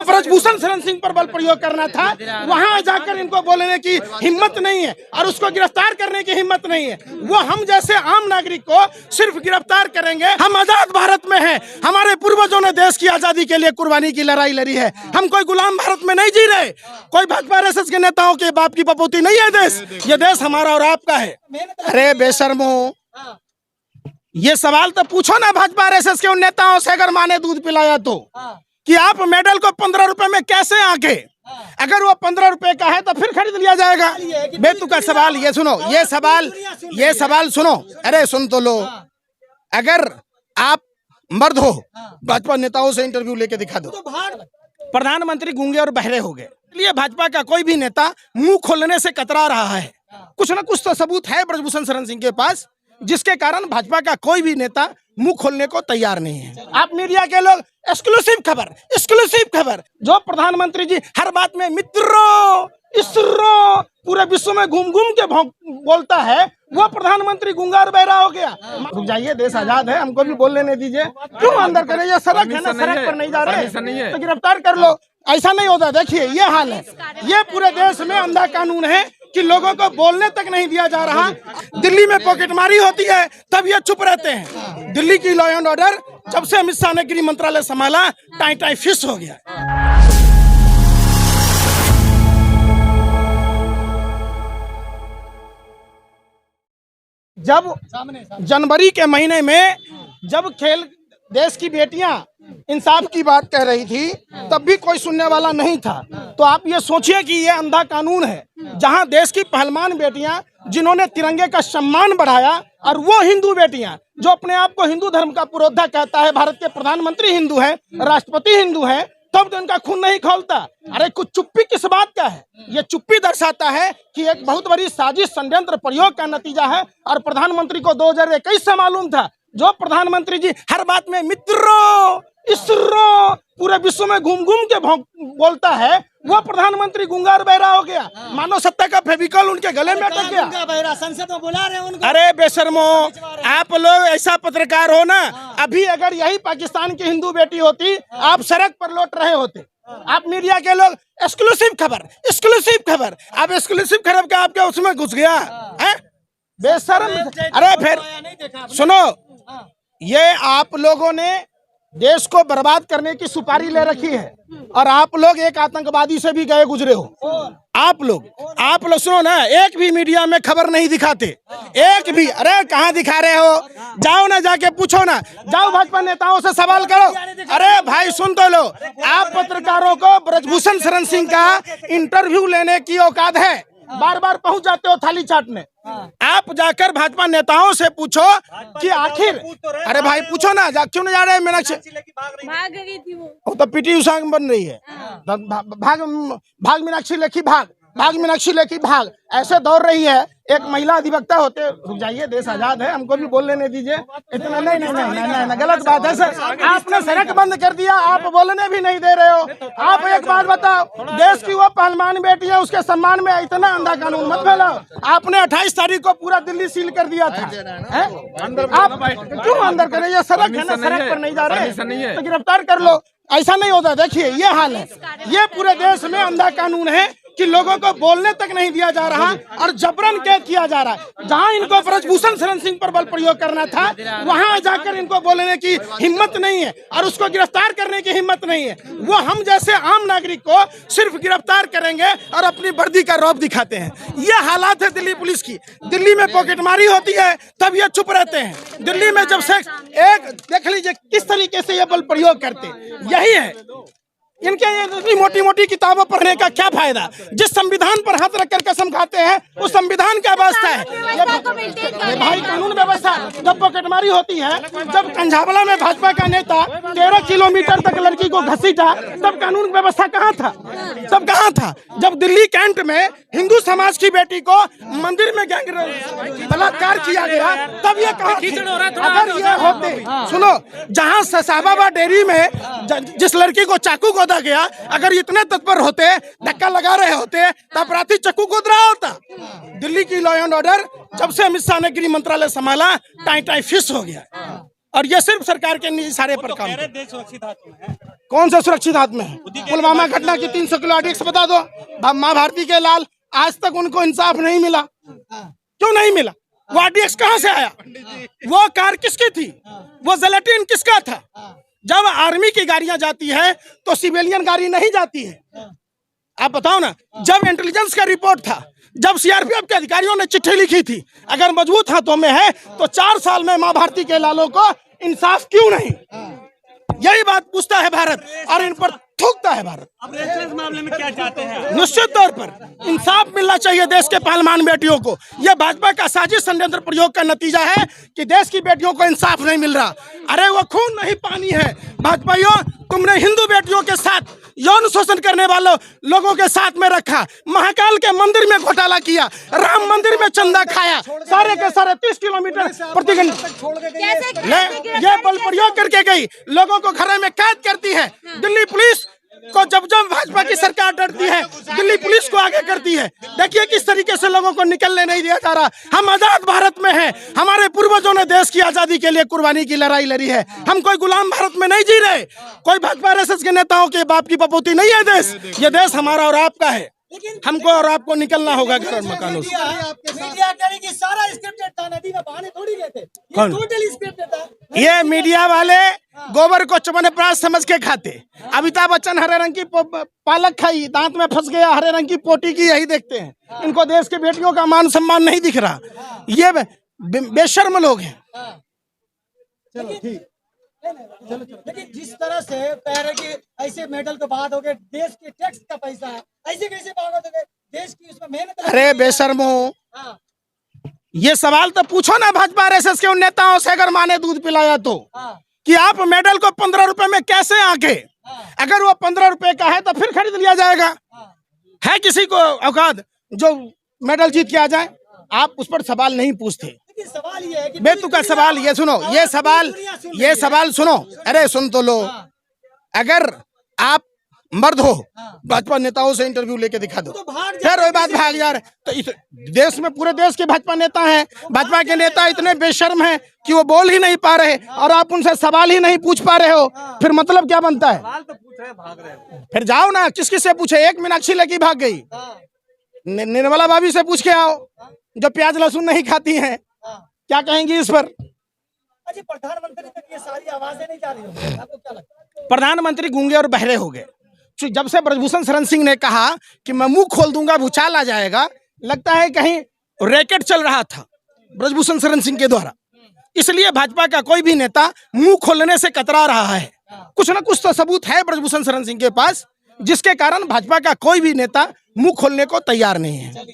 ब्रजभूषण शरण सिंह पर बल प्रयोग करना था, वहां जाकर इनको बोलने की हिम्मत नहीं है और उसको गिरफ्तार करने की हिम्मत नहीं है। वो हम जैसे आम नागरिक को सिर्फ गिरफ्तार करेंगे। हम आजाद भारत में हैं, हमारे पूर्वजों ने देश की आजादी के लिए कुर्बानी की लड़ाई लड़ी है। हम कोई गुलाम भारत में नहीं जी रहे, कोई भाजपा आरएसएस के नेताओं के बाप की पपोती नहीं है देश। ये देश हमारा और आपका है। अरे बेशर्मो, ये सवाल तो पूछो ना भाजपा आरएसएस के उन नेताओं से, अगर माँ ने दूध पिलाया तो, कि आप मेडल को 15 रुपए में कैसे आके, अगर वो 15 रुपए का है तो फिर खरीद लिया जाएगा। बेतुका सवाल। ये सुनो, ये सवाल सुनो। अरे सुन तो लो। अगर आप मर्द हो, भाजपा नेताओं से इंटरव्यू लेके दिखा दो। प्रधानमंत्री गूंगे और बहरे हो गए, इसलिए भाजपा का कोई भी नेता मुंह खोलने से कतरा रहा है। कुछ ना कुछ तो सबूत है ब्रजभूषण शरण सिंह के पास, जिसके कारण भाजपा का कोई भी नेता मुंह खोलने को तैयार नहीं है। आप मीडिया के लोग एक्सक्लूसिव खबर, जो प्रधानमंत्री जी हर बात में मित्रों, इसरो, पूरे विश्व में घूम घूम के बोलता है, वो प्रधानमंत्री गूंगा और बहरा हो गया। रुक जाइए, देश आजाद है, हमको भी बोल लेने दीजिए। क्यों अंदर करें? ये सड़क है ना, सड़क पर नहीं जा रहे तो गिरफ्तार कर लो। ऐसा नहीं होता। देखिए ये हाल है, ये पूरे देश में अंधा कानून है कि लोगों को बोलने तक नहीं दिया जा रहा। दिल्ली में पॉकेटमारी होती है तब ये चुप रहते हैं। दिल्ली की लॉ एंड ऑर्डर जब से अमित शाह ने गृह मंत्रालय संभाला, टाई फिश हो गया। जब जनवरी के महीने में जब देश की बेटियां इंसाफ की बात कह रही थी, तब भी कोई सुनने वाला नहीं था। तो आप ये सोचिए कि ये अंधा कानून है, जहां देश की पहलवान बेटियां जिन्होंने तिरंगे का सम्मान बढ़ाया, और वो हिंदू बेटियां जो अपने आप को हिंदू धर्म का पुरोधा कहता है, भारत के प्रधानमंत्री हिंदू है, राष्ट्रपति हिंदू है, तब तो उनका खून नहीं खौलता। अरे कुछ चुप्पी किस बात का है? ये चुप्पी दर्शाता है कि एक बहुत बड़ी साजिश, षड्यंत्र, प्रयोग का नतीजा है। और प्रधानमंत्री को 2021 से मालूम था। जो प्रधानमंत्री जी हर बात में मित्रों, इसरो, पूरे विश्व में घूम घूम के बोलता है, वो प्रधानमंत्री गूंगा और बहरा हो गया। मानव सत्ता का फेविकॉल उनके गले में अटक गया। संसद में बुला रहे हैं उनको। अरे बेशर्मो, आप लोग ऐसा पत्रकार हो ना, अभी अगर यही पाकिस्तान की हिंदू बेटी होती, आप सड़क पर लौट रहे होते। आप मीडिया के लोग एक्सक्लूसिव खबर, आप एक्सक्लूसिव खबर का आपके उसमें घुस गया है बेशर्म। अरे फिर सुनो, ये आप लोगों ने देश को बर्बाद करने की सुपारी ले रखी है, और आप लोग एक आतंकवादी से भी गए गुजरे हो। आप लोग सुनो ना, एक भी मीडिया में खबर नहीं दिखाते, एक भी। अरे कहाँ दिखा रहे हो? जाओ ना, जाके पूछो ना, जाओ भाजपा नेताओं से सवाल करो। अरे भाई सुन तो लो, आप पत्रकारों को ब्रजभूषण शरण सिंह का इंटरव्यू लेने की औकात है, बार बार पहुंच जाते हो थाली चाटने। आप जाकर भाजपा नेताओं से पूछो कि आखिर, अरे भाई पूछो ना, क्यों नहीं जा रहे? मीनाक्षी भाग गई थी, वो तो पीटी उषा बन रही है। भाग मीनाक्षी लेखी भाग, ऐसे दौड़ रही है। एक महिला अधिवक्ता होते। रुक जाइए, देश आजाद है, हमको भी बोल लेने दीजिए। इतना नहीं, गलत बात है सर। आपने सड़क बंद कर दिया, आप बोलने भी नहीं दे रहे हो। आप एक बात बताओ, देश की वो पहलवान बेटी है, उसके सम्मान में इतना अंधा कानून मत फैलाओ। आपने 28 तारीख को पूरा दिल्ली सील कर दिया था। आप क्यों अंदर करें? ये सड़क है ना, सड़क पर नहीं जा रहे तो गिरफ्तार कर लो। ऐसा नहीं होता। देखिए ये हाल है, ये पूरे देश में अंधा कानून है कि लोगों को बोलने तक नहीं दिया जा रहा और जबरन कैद किया जा रहा है। जहां इनको ब्रजभूषण शरण सिंह पर बल प्रयोग करना था, वहां जाकर इनको बोलने की हिम्मत नहीं है और उसको गिरफ्तार करने की हिम्मत नहीं है। वो हम जैसे आम नागरिक को सिर्फ गिरफ्तार करेंगे और अपनी वर्दी का रौब दिखाते हैं। ये हालात है दिल्ली पुलिस की। दिल्ली में पॉकेटमारी होती है तब ये चुप रहते हैं। दिल्ली में जब से एक देख लीजिए किस तरीके से ये बल प्रयोग करते, यही है इनके। ये मोटी मोटी किताबें पढ़ने का क्या फायदा? जिस संविधान पर हाथ रखकर कसम खाते हैं उस संविधान का वास्ता है ये भाई। कानून व्यवस्था जब पॉकेटमारी होती है, जब कंझावला में भाजपा का नेता 13 किलोमीटर तक लड़की को घसीटा, तब कानून व्यवस्था कहाँ था? तब कहाँ था? जब दिल्ली कैंट में हिंदू समाज की बेटी को मंदिर में गैंग बलात्कार किया गया, तब ये कहाँ थी? अगर ये होते, सुनो, जहाँ ससाबाबा डेयरी में जिस लड़की को चाकू को गया, अगर इतने तत्पर होते, धक्का लगा रहे होते, तो अपराधी चक्कू कूद रहा होता। दिल्ली की लॉ एंड ऑर्डर जब से अमित शाह ने गृह मंत्रालय संभाला, टाई फिश हो गया। और ये सिर्फ सरकार के निजी सारे पर काम। देश सुरक्षित हाथों में है। कौन सा सुरक्षित हाथ में है? पुलवामा घटना की 300 किलो आरडीएक्स बता दो। माँ भारती के लाल आज तक उनको इंसाफ नहीं मिला। क्यों नहीं मिला? वो आरडीएक्स कहाँ से आया? वो कार किसकी थी? वो जिलेटिन किसका था? जब आर्मी की गाड़ियां जाती है तो सिविलियन गाड़ी नहीं जाती है। आप बताओ ना, जब इंटेलिजेंस का रिपोर्ट था, जब सीआरपीएफ के अधिकारियों ने चिट्ठी लिखी थी, अगर मजबूत हाथों में है तो 4 साल में माँ भारती के लालों को इंसाफ क्यों नहीं? यही बात पूछता है भारत और इन पर थूकता है भारत। अब इस मामले में क्या चाहते हैं? निश्चित तौर पर इंसाफ मिलना चाहिए देश के पहलवान बेटियों को। यह भाजपा का साजिश षड्यंत्र प्रयोग का नतीजा है कि देश की बेटियों को इंसाफ नहीं मिल रहा। अरे वो खून नहीं पानी है। भाजपाइयों, तुमने हिंदू बेटियों के साथ यौन शोषण करने वालों लोगों के साथ में रखा, महाकाल के मंदिर में घोटाला किया, राम मंदिर में चंदा खाया, सारे के सारे 30 किलोमीटर प्रति घंटे ये बल प्रयोग करके गई, लोगों को घरों में कैद करती है। दिल्ली पुलिस को जब भाजपा की सरकार डरती है, दिल्ली पुलिस को आगे करती है। देखिए किस तरीके से लोगों को निकलने नहीं दिया जा रहा। हम आजाद भारत में हैं, हमारे पूर्वजों ने देश की आजादी के लिए कुर्बानी की लड़ाई लड़ी है। हम कोई गुलाम भारत में नहीं जी रहे। कोई भाजपा आरएसएस के नेताओं के बाप की पपोती नहीं है देश। ये देश हमारा और आपका है। हमको और आपको निकलना होगा घर और मकानों से। मीडिया करेगी सारा स्क्रिप्टेड था, नदी में बहाने थोड़ी गए थे, ये टोटली स्क्रिप्टेड था। ये मीडिया वाले गोबर को चमनप्राश समझ के खाते। अमिताभ बच्चन हरे रंग की पालक खाई, दांत में फंस गया, हरे रंग की पोटी की, यही देखते हैं। इनको देश की बेटियों का मान सम्मान नहीं दिख रहा। ये बेशर्म लोग हैं। चलो ठीक, लेकिन जिस तरह से कह रहे कि ऐसे मेडल के बाद हो गए, देश के टैक्स का पैसा है, ऐसे कैसे भागोगे? देश की उसमें मेहनत। अरे बेशर्मो, ये सवाल तो पूछो ना भाजपा आरएसएस के उन नेताओं से, अगर माँ ने दूध पिलाया तो, कि आप मेडल को 15 रुपए में कैसे आके, अगर वो 15 रुपए का है तो फिर खरीद लिया जाएगा। है किसी को औकात जो मेडल जीत के आ जाए? आप उस पर सवाल नहीं पूछते। सवाल ये है कि बेतुका सवाल। ये सुनो, ये सवाल सुनो। अरे सुन तो लो। अगर आप मर्द हो, भाजपा नेताओं से इंटरव्यू लेके दिखा दो, फिर वही बात भाग जा रहे। तो इस देश में पूरे देश के भाजपा नेता हैं। भाजपा के नेता इतने बेशर्म हैं कि वो बोल ही नहीं पा रहे और आप उनसे सवाल ही नहीं पूछ पा रहे हो। फिर मतलब क्या बनता है? सवाल तो पूछ रहे, भाग रहे हो। फिर जाओ ना, किस किस से पूछे? एक मीनाक्षी लेके भाग गई। निर्मला भाभी से पूछ के आओ, जो प्याज लहसुन नहीं खाती हैं। क्या कहेंगी इस पर? अजी, प्रधानमंत्री तक ये सारी आवाजें नहीं जा रही होंगी, आपको क्या लगता है? प्रधानमंत्री गूंगे और बहरे हो गए। जब से ब्रजभूषण शरण सिंह ने कहा कि मैं मुंह खोल दूंगा भूचाल आ जाएगा, लगता है कहीं रैकेट चल रहा था ब्रजभूषण शरण सिंह के द्वारा। इसलिए भाजपा का कोई भी नेता मुंह खोलने से कतरा रहा है। कुछ न कुछ तो सबूत है ब्रजभूषण शरण सिंह के पास, जिसके कारण भाजपा का कोई भी नेता मुंह खोलने को तैयार नहीं है।